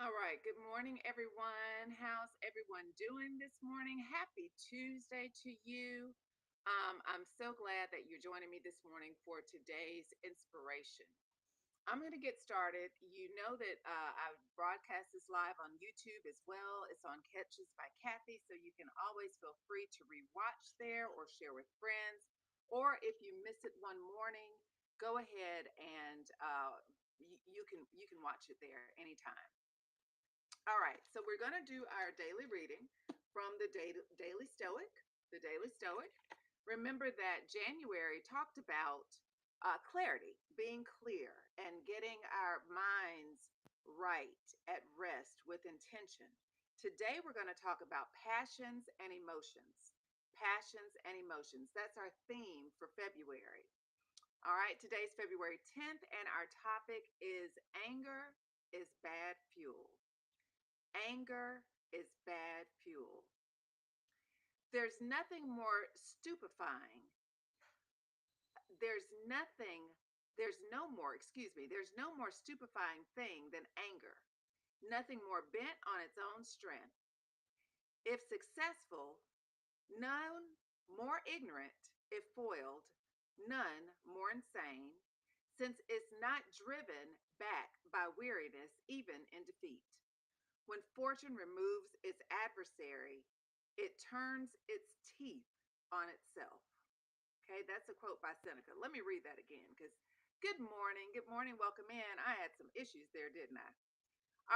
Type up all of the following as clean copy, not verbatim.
All right. Good morning, everyone. How's everyone doing this morning? Happy Tuesday to you. I'm so glad that you're joining me this morning for today's inspiration. I'm going to get started. You know that I broadcast this live on YouTube as well. It's on Catches by Cathy, so you can always feel free to rewatch there or share with friends. Or if you miss it one morning, go ahead and you can watch it there anytime. All right, so we're going to do our daily reading from the Daily Stoic. The Daily Stoic. Remember that January talked about clarity, being clear, and getting our minds right at rest with intention. Today, we're going to talk about passions and emotions. Passions and emotions. That's our theme for February. All right, today's February 10th, and our topic is anger is bad fuel. Anger is bad fuel. There's nothing more stupefying. There's nothing, there's no more, excuse me, there's no more stupefying thing than anger. Nothing more bent on its own strength. If successful, none more ignorant if foiled, none more insane, since it's not driven back by weariness, even in defeat. When fortune removes its adversary, it turns its teeth on itself. Okay, that's a quote by Seneca. Let me read that again because good morning. Good morning. Welcome in. I had some issues there, didn't I?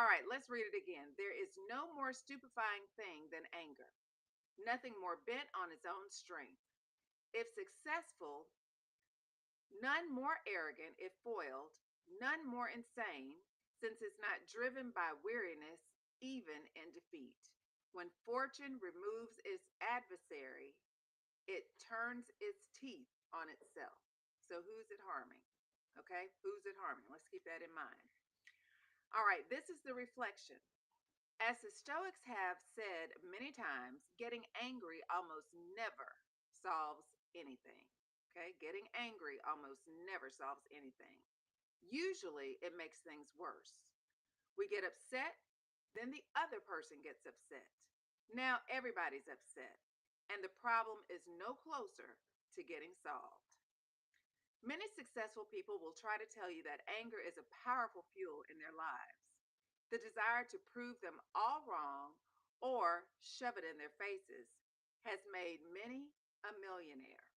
All right, let's read it again. There is no more stupefying thing than anger, nothing more bent on its own strength. If successful, none more arrogant if foiled, none more insane, since it's not driven by weariness, even in defeat. When fortune removes its adversary, it turns its teeth on itself. So, who's it harming? Okay, who's it harming? Let's keep that in mind. All right, this is the reflection. As the Stoics have said many times, getting angry almost never solves anything. Okay, getting angry almost never solves anything. Usually, it makes things worse. We get upset, then the other person gets upset. Now everybody's upset, and the problem is no closer to getting solved. Many successful people will try to tell you that anger is a powerful fuel in their lives. The desire to prove them all wrong or shove it in their faces has made many a millionaire.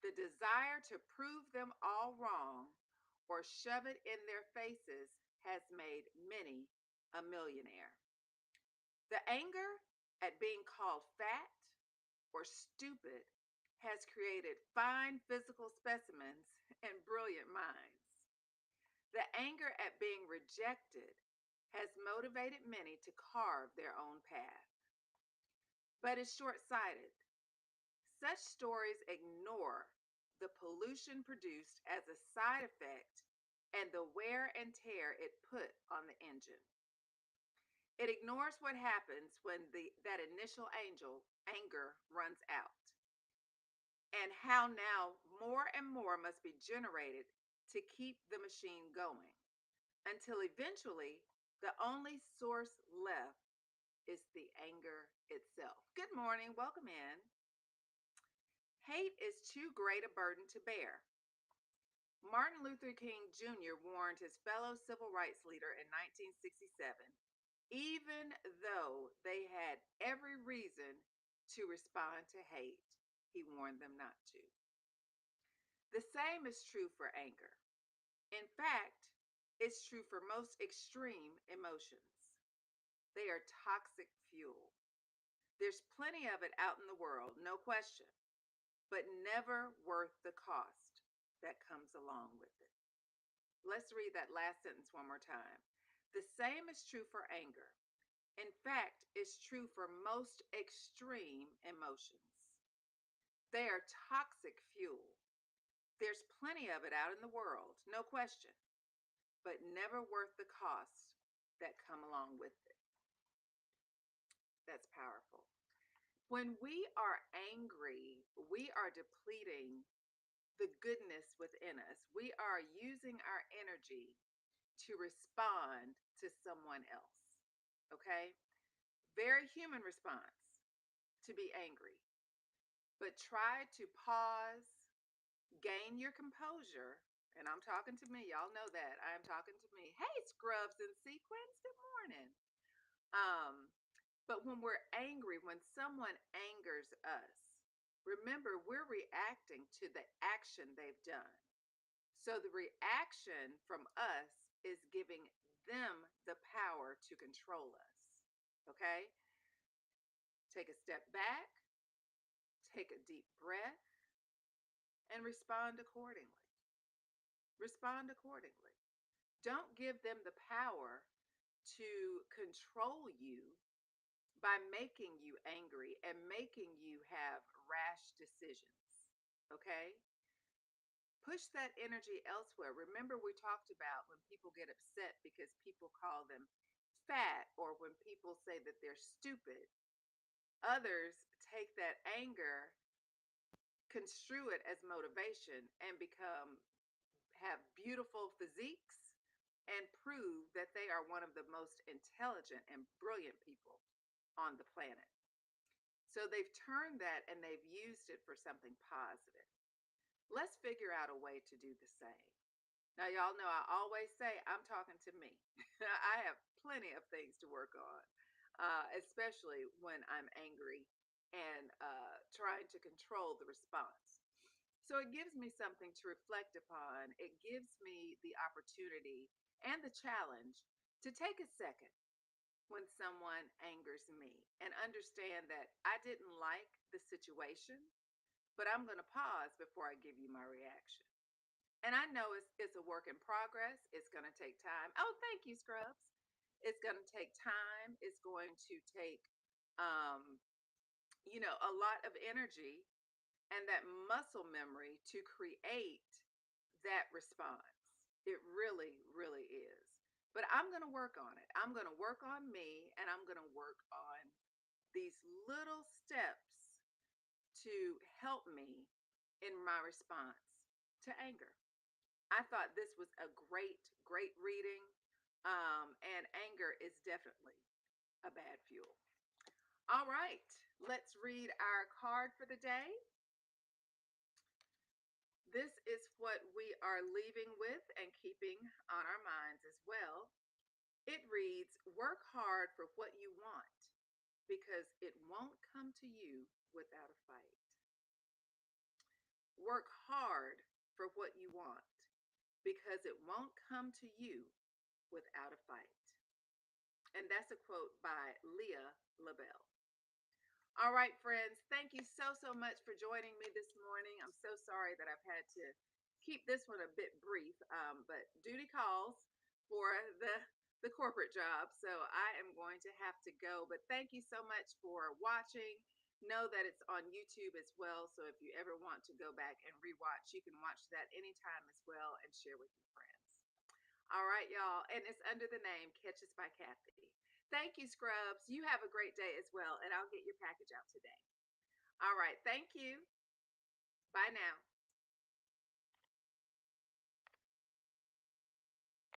The desire to prove them all wrong or shove it in their faces has made many a millionaire. The anger at being called fat or stupid has created fine physical specimens and brilliant minds. The anger at being rejected has motivated many to carve their own path, but is short sighted. Such stories ignore the pollution produced as a side effect and the wear and tear it put on the engine. It ignores what happens when that initial anger runs out, and how now more and more must be generated to keep the machine going, until eventually the only source left is the anger itself. Good morning, welcome in. Hate is too great a burden to bear. Martin Luther King Jr. warned his fellow civil rights leader in 1967, even though they had every reason to respond to hate, he warned them not to. The same is true for anger. In fact, it's true for most extreme emotions. They are toxic fuel. There's plenty of it out in the world, no question, but never worth the cost that comes along with it. Let's read that last sentence one more time. The same is true for anger. In fact, it's true for most extreme emotions. They are toxic fuel. There's plenty of it out in the world, no question, but never worth the costs that come along with it. That's powerful. When we are angry, we are depleting the goodness within us. We are using our energy to respond to someone else. Okay? Very human response to be angry. But try to pause, gain your composure. And I'm talking to me. Y'all know that. I am talking to me. Hey, scrubs and sequins. Good morning. Um, but when we're angry, when someone angers us, remember we're reacting to the action they've done. So the reaction from us is giving them the power to control us. Okay? Take a step back, take a deep breath, and respond accordingly. Respond accordingly. Don't give them the power to control you by making you angry and making you have rash decisions. Okay? Push that energy elsewhere. Remember, we talked about when people get upset because people call them fat or when people say that they're stupid. Others take that anger, construe it as motivation, and become have beautiful physiques and prove that they are one of the most intelligent and brilliant people on the planet. So they've turned that and they've used it for something positive. Let's figure out a way to do the same. Now, y'all know I always say I'm talking to me. I have plenty of things to work on, especially when I'm angry and trying to control the response. So it gives me something to reflect upon. It gives me the opportunity and the challenge to take a second when someone angers me and understand that I didn't like the situation, but I'm going to pause before I give you my reaction. And I know it's a work in progress. It's going to take time. Oh, thank you, Scrubs. It's going to take time. It's going to take, um, a lot of energy and that muscle memory to create that response. It really, really is. But I'm going to work on it. I'm going to work on me and I'm going to work on these little steps to help me in my response to anger. I thought this was a great, great reading. And anger is definitely a bad fuel. All right, let's read our card for the day. This is what we are leaving with and keeping on our minds as well. It reads, work hard for what you want because it won't come to you without a fight. Work hard for what you want because it won't come to you without a fight. And that's a quote by Leah LaBelle. All right, friends, thank you so, so much for joining me this morning. I'm so sorry that I've had to keep this one a bit brief, but duty calls for the corporate job. So I am going to have to go. But thank you so much for watching. Know that it's on YouTube as well. So if you ever want to go back and rewatch, you can watch that anytime as well and share with your friends. All right, y'all. And it's under the name Catches by Cathy. Thank you, Scrubs. You have a great day as well, and I'll get your package out today. All right. Thank you. Bye now.